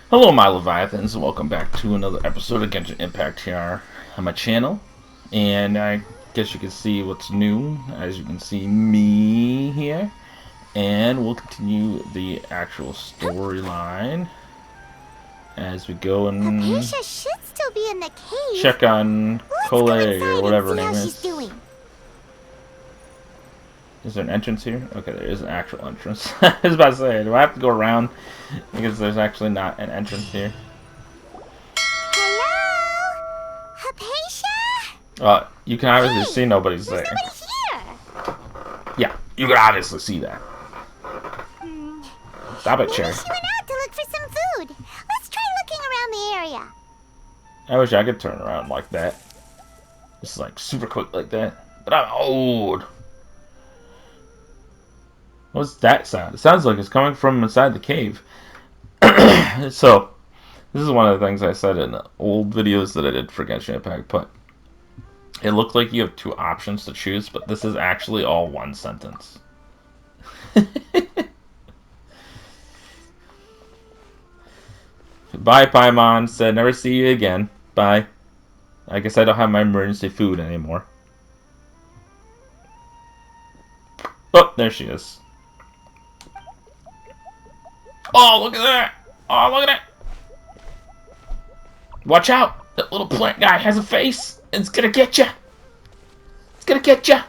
Hello, my Leviathans, and welcome back to another episode of Genshin Impact here on my channel. And I guess you can see what's new, as you can see me here. And we'll continue the actual storyline as we go and Hypatia should still be in the cave. check on Let's Cole go or inside whatever her and see name how is. she's doing. Is there an entrance here? Okay, there is an actual entrance. I was about to say, do I have to go around? Because there's actually not an entrance here. Hello? Hypatia? You can obviously see nobody's There's there. nobody here. Yeah, you can obviously see that. Stop it, Maybe Cherry. she went out to look for some food. Let's try looking around the area. I wish I could turn around like that. Just like super quick like that. But I'm old. What's that sound? It sounds like it's coming from inside the cave. So, this is one of the things I said in old videos that I did for Genshin Impact, but it looked like you have two options to choose, but this is actually all one sentence. Bye, Paimon. Said never see you again. Bye. I guess I don't have my emergency food anymore. Oh, there she is. Oh, look at that! Oh, look at that! Watch out! That little plant guy has a face! It's gonna get you! It's gonna get you!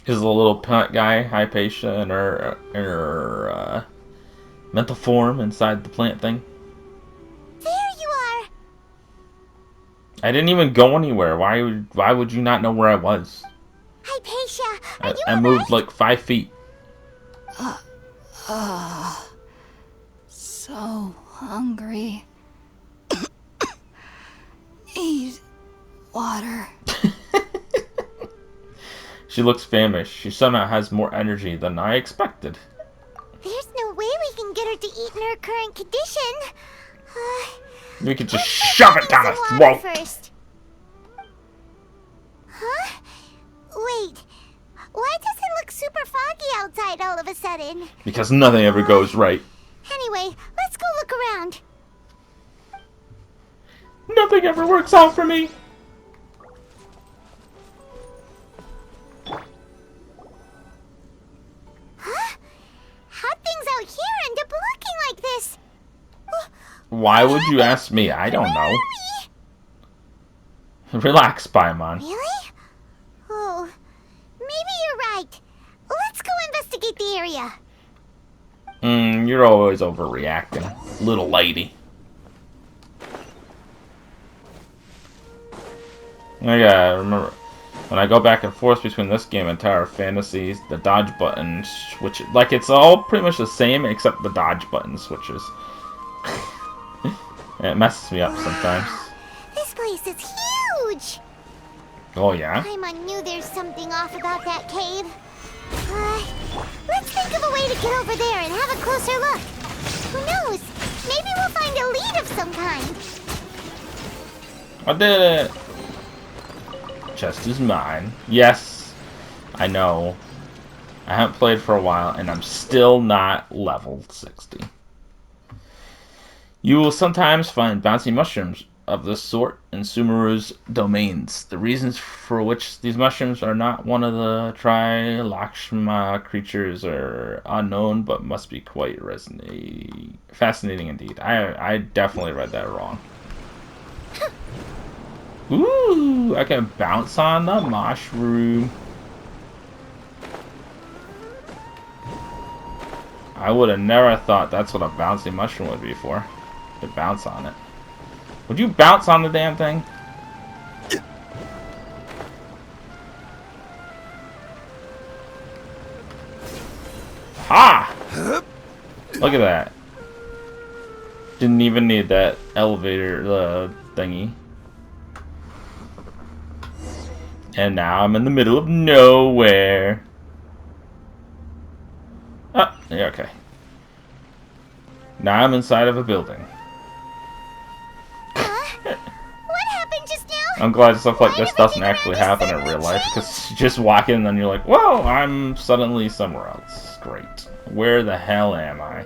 Is the little plant guy, Hypatia, in her mental form inside the plant thing? There you are. I didn't even go anywhere. Why would you not know where I was? Hypatia, are you I moved alright? like 5 feet. So hungry. Need water. She looks famished. She somehow has more energy than I expected. There's no way we can get her to eat in her current condition. We could just Let's shove try it down her finding some water throat. first. Huh? Wait. Why does it look super foggy outside all of a sudden? Because nothing ever goes right. Anyway, let's go look around. Nothing ever works out for me. Huh? How'd things out here end up looking like this? Why would you ask me? I don't know. Really? Relax, Paimon. Really? Oh, maybe you're right. Let's go investigate the area. You're always overreacting, little lady. I gotta remember, when I go back and forth between this game and Tower of Fantasy, the dodge button switch, like it's all pretty much the same except the dodge button switches. It messes me up sometimes. This place is huge. Oh yeah? Paimon knew there's something off about that cave. Let's think of a way to get over there and have a closer look. Who knows? Maybe we'll find a lead of some kind. I did it! Chest is mine. Yes, I know. I haven't played for a while, and I'm still not level 60. You will sometimes find bouncy mushrooms of this sort in Sumeru's domains. The reasons for which these mushrooms are not one of the Tri-Lakshma creatures are unknown, but must be quite fascinating indeed. I definitely read that wrong. Ooh, I can bounce on the mushroom. I would have never thought that's what a bouncy mushroom would be for. To bounce on it. Would you bounce on the damn thing? Ha! Look at that. Didn't even need that elevator thingy. And now I'm in the middle of nowhere. Oh, yeah, okay. Now I'm inside of a building. Huh? I'm glad stuff like this doesn't actually happen in real life, because you just walk in and then you're like, whoa, I'm suddenly somewhere else. Great. Where the hell am I?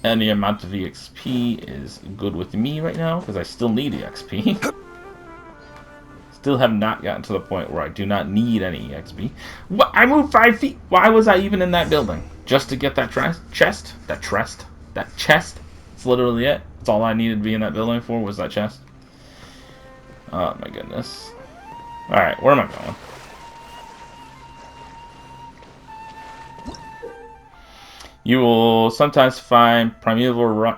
Any amount of EXP is good with me right now, because I still need EXP. Still have not gotten to the point where I do not need any EXP. What? I moved 5 feet? Why was I even in that building? Just to get that chest? That chest? That's literally it. That's all I needed to be in that building for, was that chest. Oh my goodness. Alright, where am I going? You will sometimes find primeval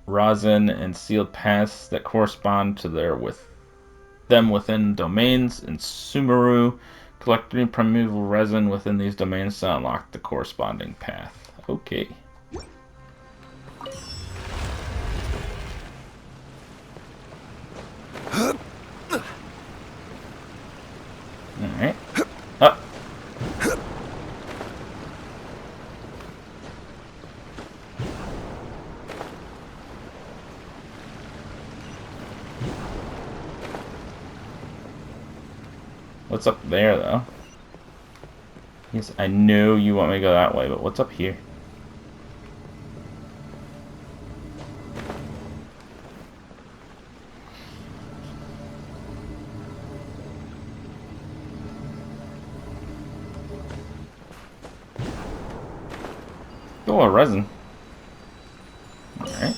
rosin and sealed paths that correspond to them within domains in Sumeru. Collecting primeval resin within these domains to unlock the corresponding path. Okay. Alright. Up. What's up there, though? Yes, I know you want me to go that way, but what's up here? Oh, a resin. Alright.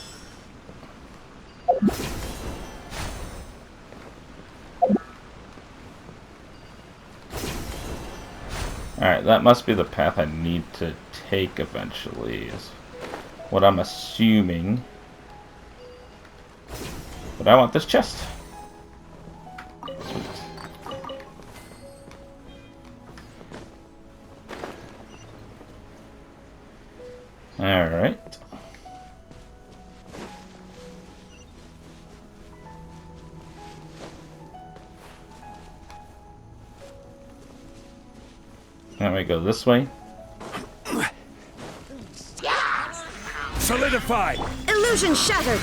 Alright, that must be the path I need to take eventually, is what I'm assuming. But I want this chest. Sweet. Alright. Now we go this way. Solidify! Illusion shattered!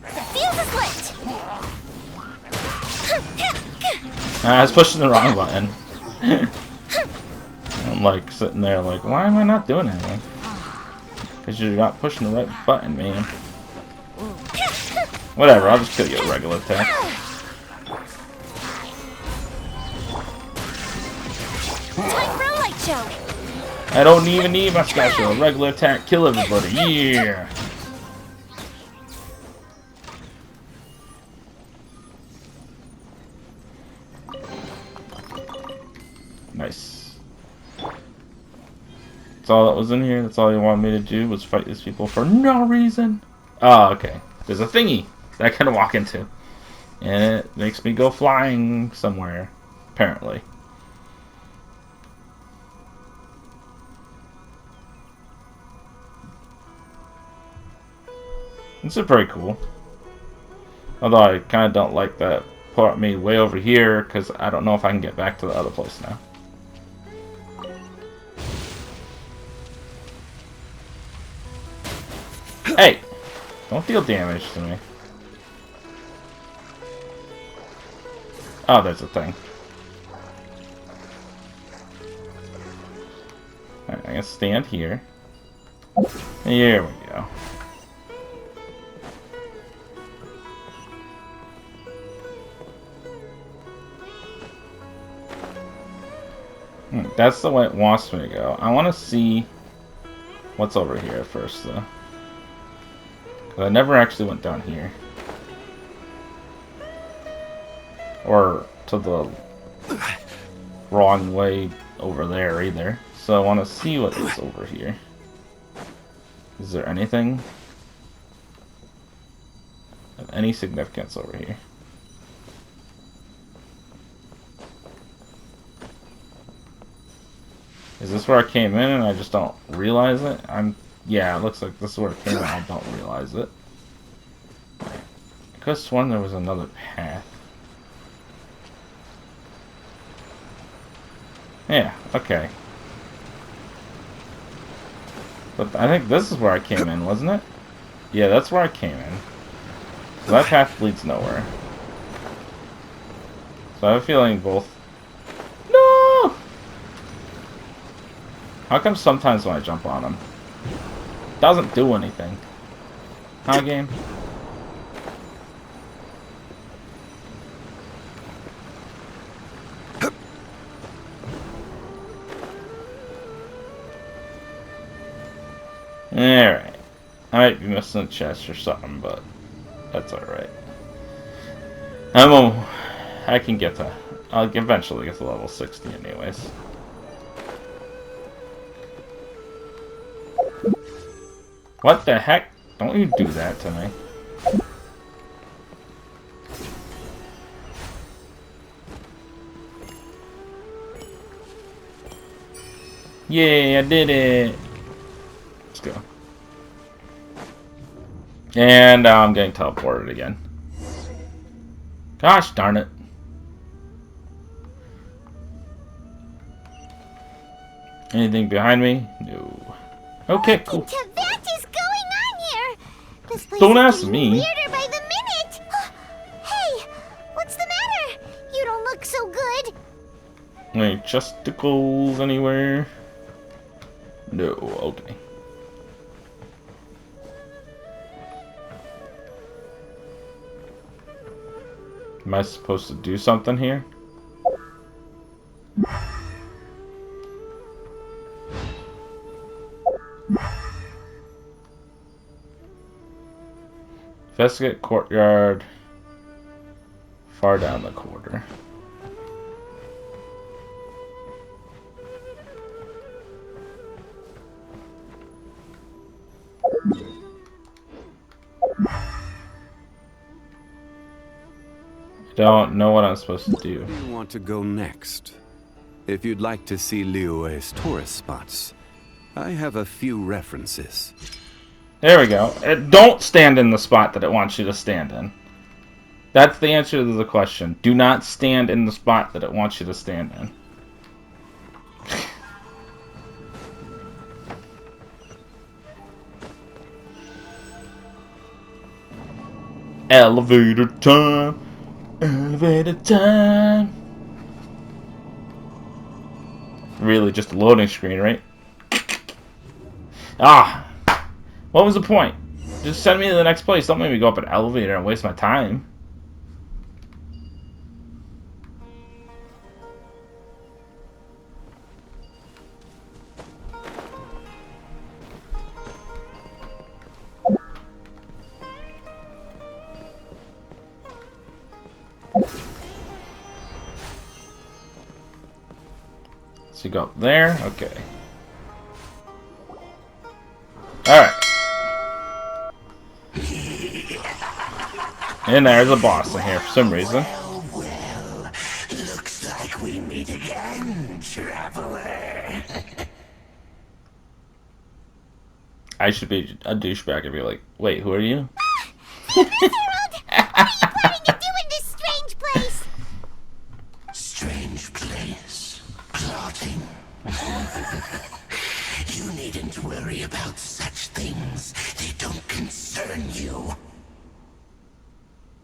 The fuse is lit! I was pushing the wrong button. I'm like sitting there like, why am I not doing anything? Because you're not pushing the right button, man. Whatever, I'll just kill you with a regular attack. Time for a light show! I don't even need my special. Regular attack, kill everybody. Yeah! Nice. That's all that was in here? That's all you wanted me to do was fight these people for no reason? Oh, okay. There's a thingy that I can walk into. And it makes me go flying somewhere, apparently. This is pretty cool. Although I kind of don't like that part me way over here, because I don't know if I can get back to the other place now. Hey! Don't deal damage to me. Oh, there's a thing. Alright, I'm gonna stand here. Here we go. That's the way it wants me to go. I want to see what's over here first, though. 'Cause I never actually went down here. Or to the wrong way over there, either. So I want to see what is over here. Is there anything of any significance over here? Is this where I came in and I just don't realize it? Yeah, it looks like this is where I came in and I don't realize it. I could have sworn there was another path. Yeah, okay. But I think this is where I came in, wasn't it? Yeah, that's where I came in. So that path leads nowhere. So I have a feeling both... No! How come sometimes when I jump on them, it doesn't do anything? Huh, game? Alright. I might be missing a chest or something, but that's alright. I can get to... I'll eventually get to level 60 anyways. What the heck? Don't you do that to me. Yay, I did it! Let's go. And now I'm getting teleported again. Gosh darn it. Anything behind me? No. Okay, cool. What is going on here? This place Don't is ask getting me. weirder by the minute. Hey, what's the matter? You don't look so good. Any chesticles anywhere? No, okay. Am I supposed to do something here? Investigate courtyard. Far down the corridor. Don't know what I'm supposed to do. Where do you want to go next? If you'd like to see Liyue's tourist spots, I have a few references. There we go. Don't stand in the spot that it wants you to stand in. That's the answer to the question. Do not stand in the spot that it wants you to stand in. Elevator time. Elevator time. Really just a loading screen, right? Ah. What was the point? Just send me to the next place. Don't make me go up an elevator and waste my time. So you go up there? Okay. Alright. And there's a boss in here for some reason. Well, looks like we meet again, traveler. I should be a douchebag and be like, wait, who are you? What are you planning to do in this strange place? Strange place. Plotting. You needn't worry about such things. They don't concern you.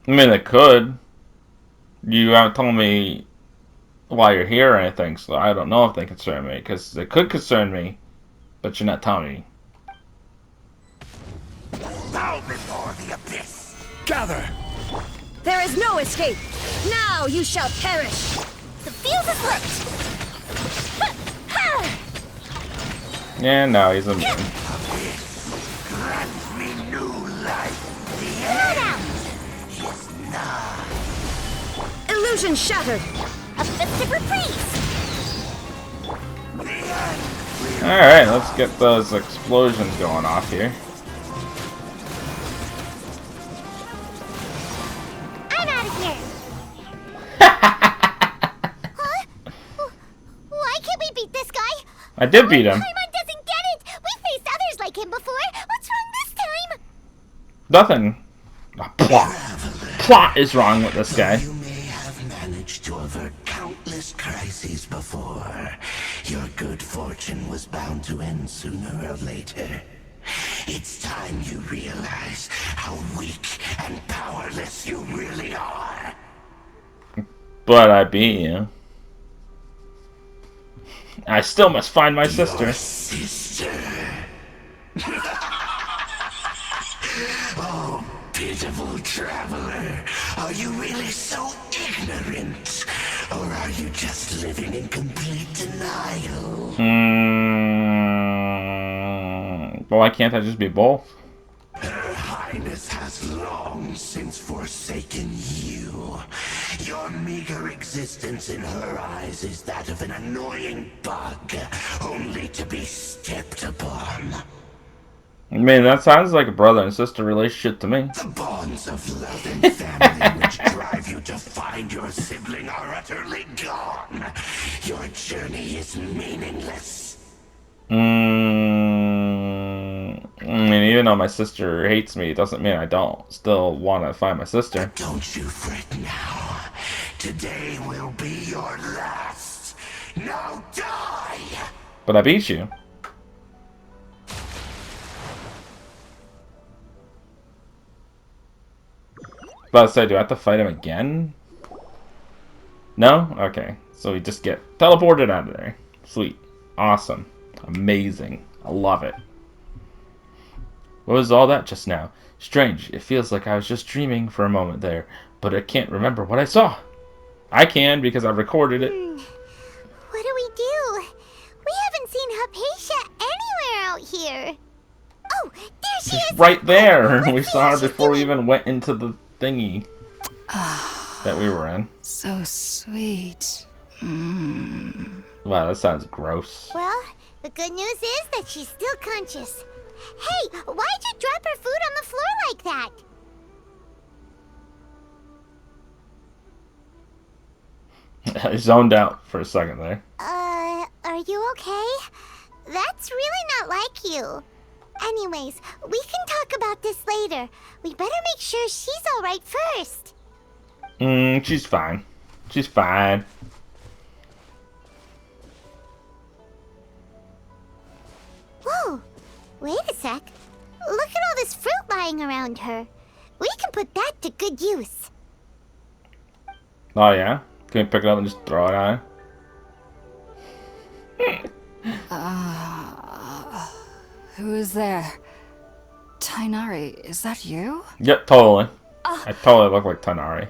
I mean, it could. You haven't told me why you're here or anything, so I don't know if they concern me. Because they could concern me, but you're not telling me. Bow before the abyss. Gather! There is no escape. Now you shall perish. The fuse is lit. Yeah, no, he's immune. Grant me new life. The Load out. end is nigh. Illusion shattered. A festive reprise. The end. Alright, let's get those explosions going off here. I'm out of here. Huh? Why can't we beat this guy? I did beat him. Paimon doesn't get it. We faced others like him before. What's wrong this time? Nothing. A plot. Plot is wrong with this guy. You may have managed managed to avert countless crises before. Your good fortune was bound to end sooner or later. It's time you realize how weak and powerless you really are. But I beat you. I still must find my sister. Your sister. Oh, pitiful traveler. Are you really so ignorant? Or are you just living in complete denial? Well, why can't I just be both? Her Highness has long since forsaken you. Your meager existence in her eyes is that of an annoying bug, only to be stepped upon. I mean, that sounds like a brother and sister relationship to me. The bonds of love and family which drive you to find your sibling are utterly gone. Your journey is meaningless. I mean, even though my sister hates me, it doesn't mean I don't still want to find my sister. Don't you fret now. Today will be your last. Now die! But I beat you. But I say, do I have to fight him again? No? Okay. So we just get teleported out of there. Sweet. Awesome. Amazing. I love it. What was all that just now? Strange. It feels like I was just dreaming for a moment there, but I can't remember what I saw. I can because I recorded it. What do we do? We haven't seen Haypasia anywhere out here. Oh, there she is! Right there. Let's We see saw what her she's before we doing. even went into the thingy that we were in. So sweet. Wow, that sounds gross. Well, the good news is that she's still conscious. Hey, why'd you drop her food on the floor like that? I zoned out for a second there. Are you okay? That's really not like you. Anyways, we can talk about this later. We better make sure she's alright first. She's fine. She's fine. Whoa, wait a sec. Look at all this fruit lying around her. We can put that to good use. Oh yeah? Can we pick it up and just throw it on? Who is there? Tainari, is that you? Yep, totally. I totally look like Tanari.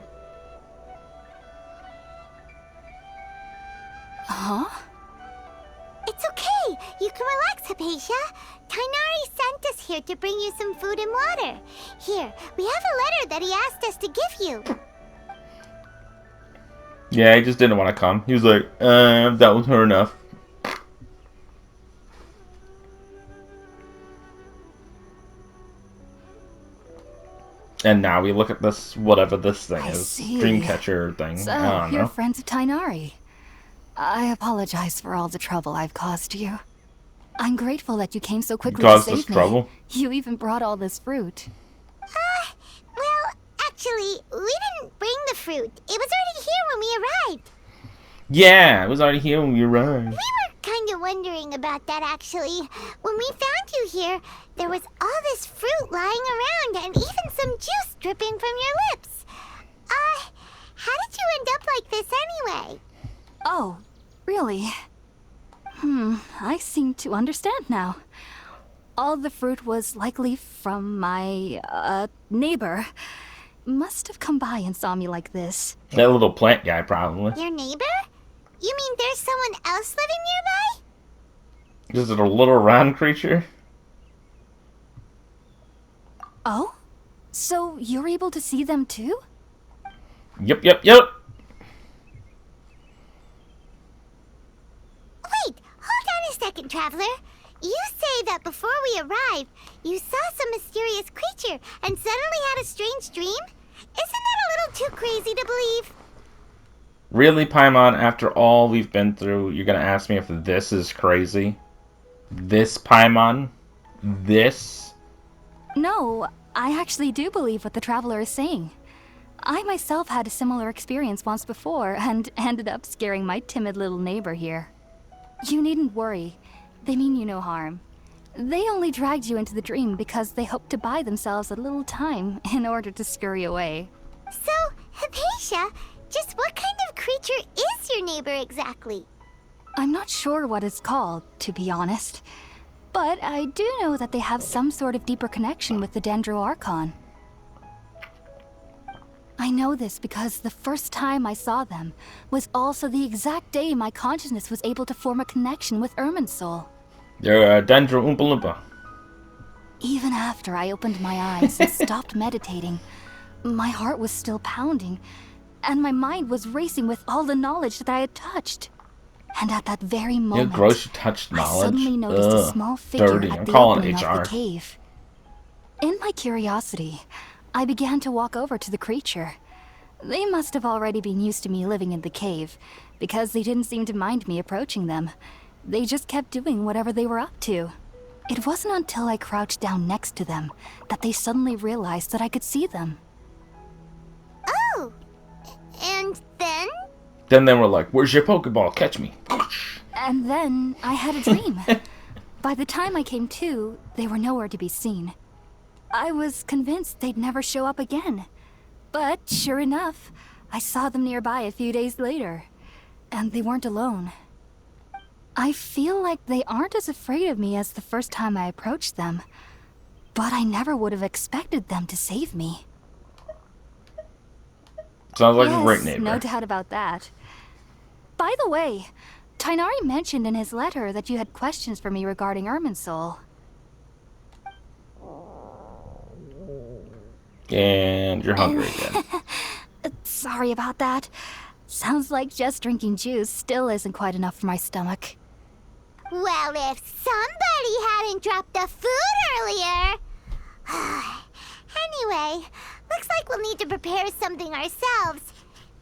Huh? It's okay. You can relax, Haypasia. Tainari sent us here to bring you some food and water. Here, we have a letter that he asked us to give you. Yeah, he just didn't want to come. He was like, that was her enough. And now we look at this, whatever this thing I is. see. Dreamcatcher thing. So, I don't you're know. friends of Tainari. I apologize for all the trouble I've caused you. I'm grateful that you came so quickly to Caused save us me. trouble? You even brought all this fruit. Well, actually, we didn't bring the fruit. It was already here when we arrived. Yeah, it was already here when we arrived. We were kind of wondering about that, actually. When we found you here, there was all this fruit lying around and even some juice dripping from your lips. How did you end up like this anyway? Oh, really? I seem to understand now. All the fruit was likely from my, neighbor. Must have come by and saw me like this. That little plant guy, probably. Your neighbor? You mean there's someone else living nearby? Is it a little round creature? Oh? So you're able to see them too? Yep, yep, yep. Wait, hold on a second, Traveler. You say that before we arrived, you saw some mysterious creature and suddenly had a strange dream? Isn't that a little too crazy to believe? Really, Paimon, after all we've been through, you're gonna ask me if this is crazy? This, Paimon? This? No, I actually do believe what the traveler is saying. I myself had a similar experience once before and ended up scaring my timid little neighbor here. You needn't worry. They mean you no harm. They only dragged you into the dream because they hoped to buy themselves a little time in order to scurry away. So, Hypatia, just what kind of creature is your neighbor exactly? I'm not sure what it's called, to be honest. But I do know that they have some sort of deeper connection with the Dendro Archon. I know this because the first time I saw them was also the exact day my consciousness was able to form a connection with Irminsul. They're Dendro Oompa Loompa. Even after I opened my eyes and stopped meditating, my heart was still pounding, and my mind was racing with all the knowledge that I had touched. And at that very moment, gross, you touched knowledge. I suddenly noticed a small figure dirty. at I'm the calling opening HR. of the cave. In my curiosity, I began to walk over to the creature. They must have already been used to me living in the cave, because they didn't seem to mind me approaching them. They just kept doing whatever they were up to. It wasn't until I crouched down next to them that they suddenly realized that I could see them. Oh, and then? Then they were like, "Where's your Pokeball? Catch me." And then I had a dream. By the time I came to, they were nowhere to be seen. I was convinced they'd never show up again. But sure enough, I saw them nearby a few days later. And they weren't alone. I feel like they aren't as afraid of me as the first time I approached them. But I never would have expected them to save me. Sounds like Yes, a great neighbor. no doubt about that. By the way, Tainari mentioned in his letter that you had questions for me regarding Irminsul. And you're hungry again. Sorry about that. Sounds like just drinking juice still isn't quite enough for my stomach. Well, if somebody hadn't dropped the food earlier... Anyway, looks like we'll need to prepare something ourselves.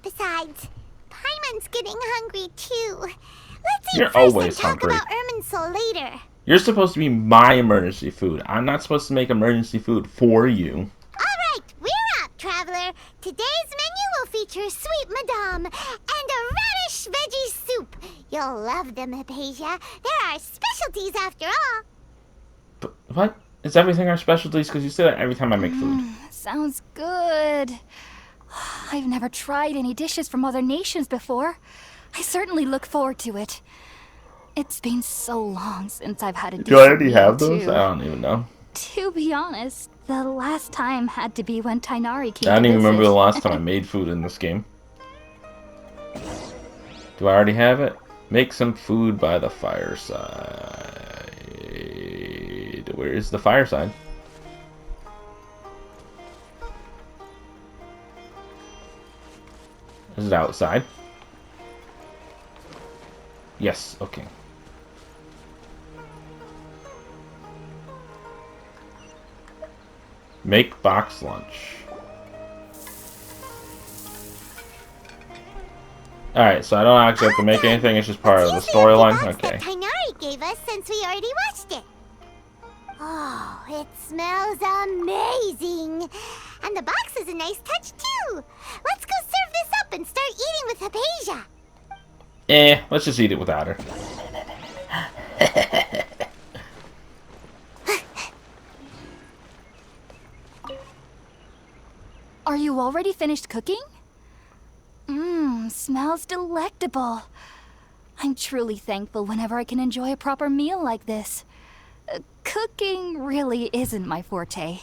Besides, Paimon's getting hungry too. Let's eat You're first always and talk hungry. about Irminsul later. You're supposed to be my emergency food. I'm not supposed to make emergency food for you. Alright, we're up, traveler. Today's menu will feature sweet madame and a radish veggie soup. You'll love them, Hypatia. They're our specialties after all. But what? Is everything our specialties? Because you say that every time I make food. Sounds good. I've never tried any dishes from other nations before. I certainly look forward to it. It's been so long since I've had a Do you already decent have meal, those? too. I don't even know. To be honest, the last time had to be when Tainari came I don't to even remember the visit. last time I made food in this game. Do I already have it? Make some food by the fireside. Where is the fireside? Is it outside? Yes, okay. Make box lunch. Alright, so I don't actually have to make anything, it's just part of the Let's use the empty storyline? box Okay. that Tainari gave us since we already watched it. Oh, it smells amazing. And the box is a nice touch too. Let's go serve this up and start eating with Hypatia. Let's just eat it without her. Are you already finished cooking? Smells delectable. I'm truly thankful whenever I can enjoy a proper meal like this. Cooking really isn't my forte.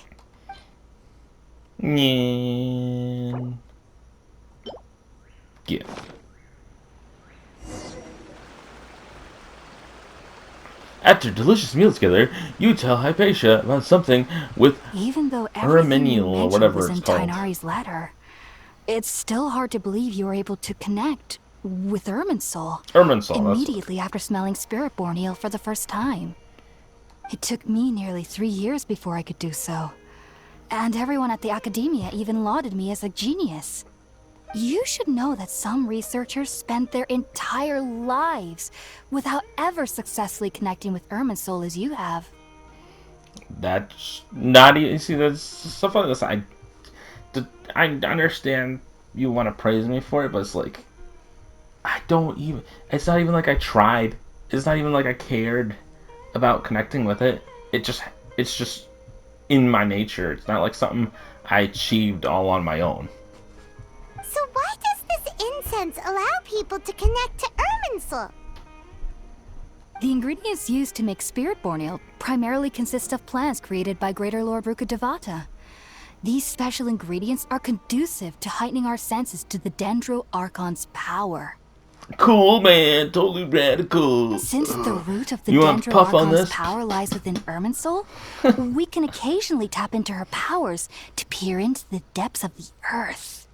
Yeah. After a delicious meal together, you tell Hypatia about something with Even though everything you Urminial or mentioned whatever was in it's called. Tainari's letter, it's still hard to believe you were able to connect with Irminsul Irminsul. immediately after smelling Spiritborn eel for the first time. It took me nearly 3 years before I could do so. And everyone at the academia even lauded me as a genius. You should know that some researchers spent their entire lives without ever successfully connecting with Irminsul as you have. That's not even. See, that's stuff like this. I understand you want to praise me for it, but it's like I don't even. It's not even like I tried. It's not even like I cared about connecting with it. It's just in my nature. It's not like something I achieved all on my own. So why does this incense allow people to connect to Irminsul? The ingredients used to make spirit-born ale primarily consist of plants created by Greater Lord Rukkhadevata. These special ingredients are conducive to heightening our senses to the Dendro Archon's power. Cool, man. Totally radical. Since the root of the You want Dendro puff on Archon's this? power lies within Irminsul, we can occasionally tap into her powers to peer into the depths of the earth.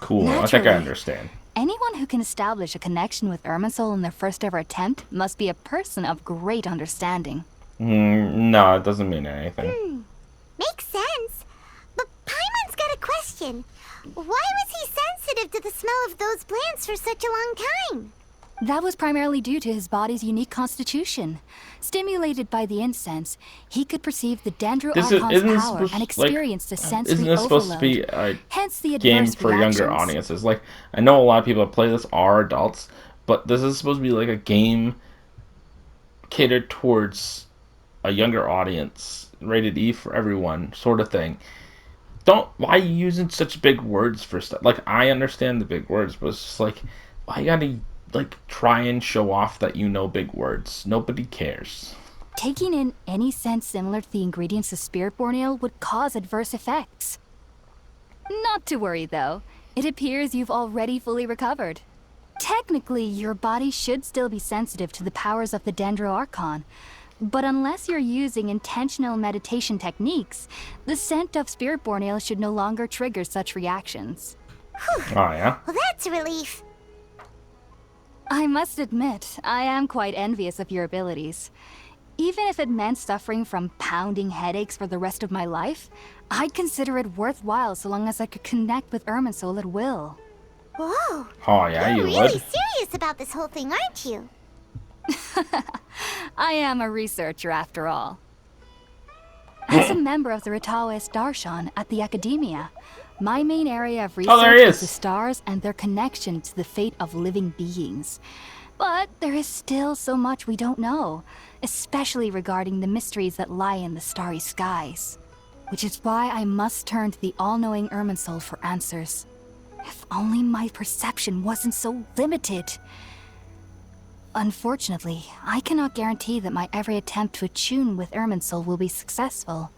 Cool. I think I Naturally. understand. Anyone who can establish a connection with Irminsul in their first ever attempt must be a person of great understanding. No, it doesn't mean anything. Makes sense. But Paimon's got a question. Why was he sensitive to the smell of those plants for such a long time? That was primarily due to his body's unique constitution. Stimulated by the incense, he could perceive the Dendro Isn't Archon's this power supposed- and experience the sensory Isn't this supposed to overload. be a Hence the game adverse for younger reactions. audiences? Like, I know a lot of people that play this are adults, but this is supposed to be like a game catered towards a younger audience, rated E for everyone, sort of thing. Why are you using such big words for stuff? Like, I understand the big words, but it's just like, why you gotta, like, try and show off that you know big words? Nobody cares. Taking in any scent similar to the ingredients of spirit-born ale would cause adverse effects. Not to worry, though. It appears you've already fully recovered. Technically, your body should still be sensitive to the powers of the Dendro Archon, but unless you're using intentional meditation techniques, the scent of spirit-born ale should no longer trigger such reactions. Oh, yeah? Well, that's a relief. I must admit, I am quite envious of your abilities. Even if it meant suffering from pounding headaches for the rest of my life, I'd consider it worthwhile so long as I could connect with Irminsul at will. Whoa. Oh, yeah, You're you really would. serious about this whole thing, aren't you? I am a researcher after all. As a member of the Ritaoist Darshan at the Academia, my main area of research there he is is. the stars and their connection to the fate of living beings. But there is still so much we don't know, especially regarding the mysteries that lie in the starry skies. Which is why I must turn to the all-knowing Irminsul for answers. If only my perception wasn't so limited. Unfortunately, I cannot guarantee that my every attempt to attune with Irminsul will be successful,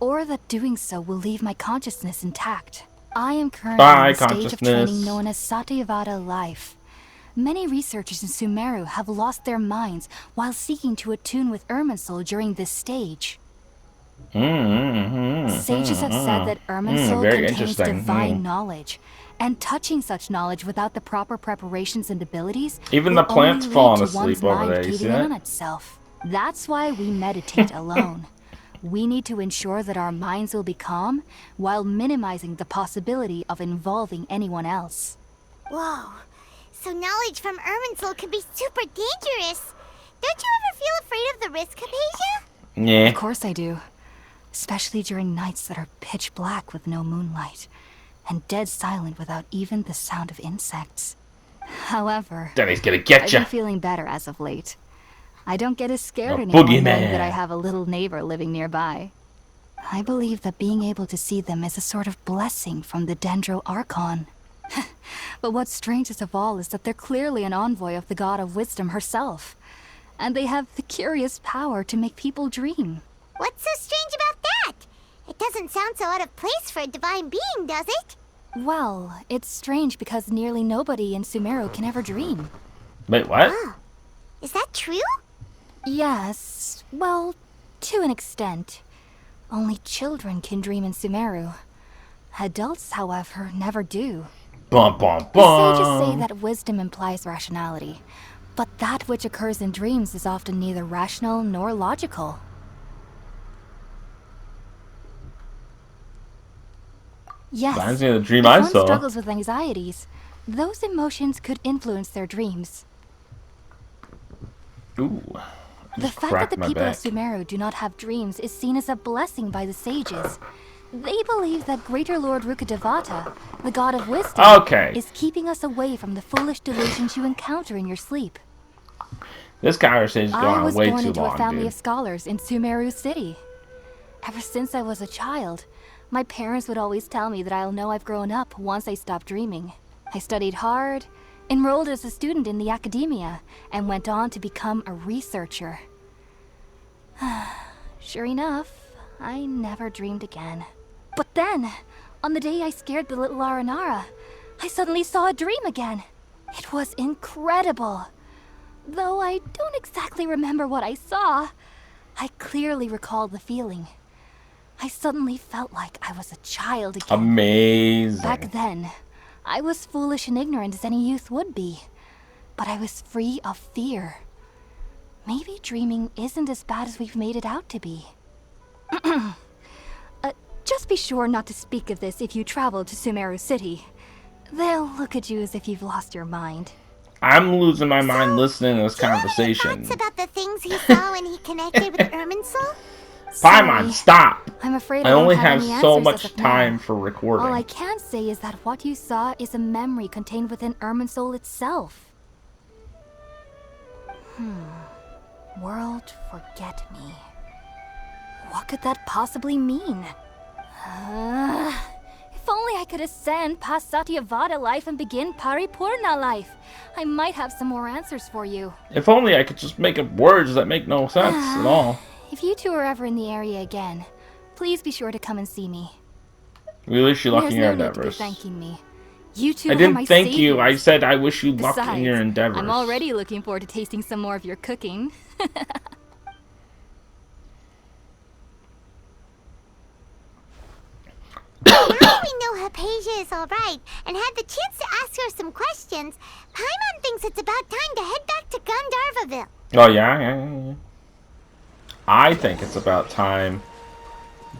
or that doing so will leave my consciousness intact. I am currently Bye, in the stage of consciousness. training known as Satyavada life. Many researchers in Sumeru have lost their minds while seeking to attune with Irminsul during this stage. Sages have said that Irminsul very contains interesting. divine knowledge, and touching such knowledge without the proper preparations and abilities Even will the plants only falling lead to asleep one's over mind there, you see caving in that? on itself. That's why we meditate alone. We need to ensure that our minds will be calm while minimizing the possibility of involving anyone else. Whoa. So knowledge from Irminsul can be super dangerous. Don't you ever feel afraid of the risk, Hypasia? Yeah. Of course I do. Especially during nights that are pitch black with no moonlight, and dead silent without even the sound of insects. However, Denny's gonna get I've ya. been feeling better as of late. I don't get as scared A anymore boogeyman. knowing that I have a little neighbor living nearby. I believe that being able to see them is a sort of blessing from the Dendro Archon. But what's strangest of all is that they're clearly an envoy of the god of wisdom herself. And they have the curious power to make people dream. What's so strange about that? It doesn't sound so out of place for a divine being, does it? Well, it's strange because nearly nobody in Sumeru can ever dream. Wait, what? Is that true? Yes, well, to an extent. Only children can dream in Sumeru. Adults, however, never do. Bum, bum, The sages say bum. that wisdom implies rationality, but that which occurs in dreams is often neither rational nor logical. Yes, Reminds me of the dream if I one saw. struggles with anxieties, those emotions could influence their dreams. Ooh. I The just fact that cracked the my people back. of Sumeru do not have dreams is seen as a blessing by the sages, They believe that Greater Lord Rukkhadevata, the god of wisdom, Okay. is keeping us away from the foolish delusions you encounter in your sleep. This conversation's I going on was way born too into a long, family dude. of scholars in Sumeru City. Ever since I was a child, my parents would always tell me that I'll know I've grown up once I stop dreaming. I studied hard, enrolled as a student in the academia, and went on to become a researcher. Sure enough, I never dreamed again. But then, on the day I scared the little Aranara, I suddenly saw a dream again. It was incredible. Though I don't exactly remember what I saw, I clearly recall the feeling. I suddenly felt like I was a child again. Amazing. Back then, I was foolish and ignorant as any youth would be, but I was free of fear. Maybe dreaming isn't as bad as we've made it out to be. Just be sure not to speak of this if you travel to Sumeru City. They'll look at you as if you've lost your mind. I'm losing my mind listening to this conversation. Thoughts about the things he saw when he connected with Irminsul? Paimon, stop! I'm afraid I I don't only have have any so answers much as of now. time for recording. All I can say is that what you saw is a memory contained within Irminsul itself. World forget me. What could that possibly mean? If only I could ascend past Satyavada life and begin Paripurna life. I might have some more answers for you. If only I could just make up words that make no sense at all. If you two are ever in the area again, please be sure to come and see me. We wish you luck There's in your no need to be endeavors. thanking me. You two I are didn't my thank you. I saviors. said I wish you luck Besides, in your endeavors. I'm already looking forward to tasting some more of your cooking. Now we know Hypasia is alright and had the chance to ask her some questions, Paimon thinks it's about time to head back to Gandharvaville. Oh, yeah. I think it's about time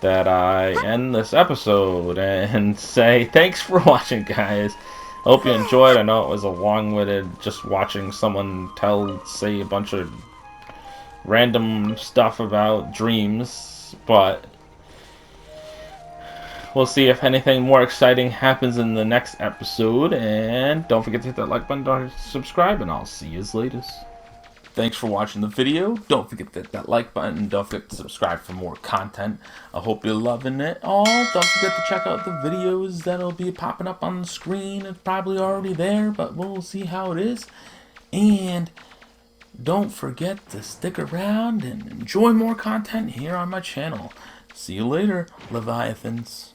that I end this episode and say thanks for watching, guys. Hope you enjoyed. I know it was a long-winded, just watching someone say a bunch of random stuff about dreams, but we'll see if anything more exciting happens in the next episode. And don't forget to hit that like button, don't forget to subscribe, and I'll see you later. Thanks for watching the video. Don't forget to hit that like button, and don't forget to subscribe for more content. I hope you're loving it all. Don't forget to check out the videos that'll be popping up on the screen. It's probably already there, but we'll see how it is. And don't forget to stick around and enjoy more content here on my channel. See you later, Leviathans.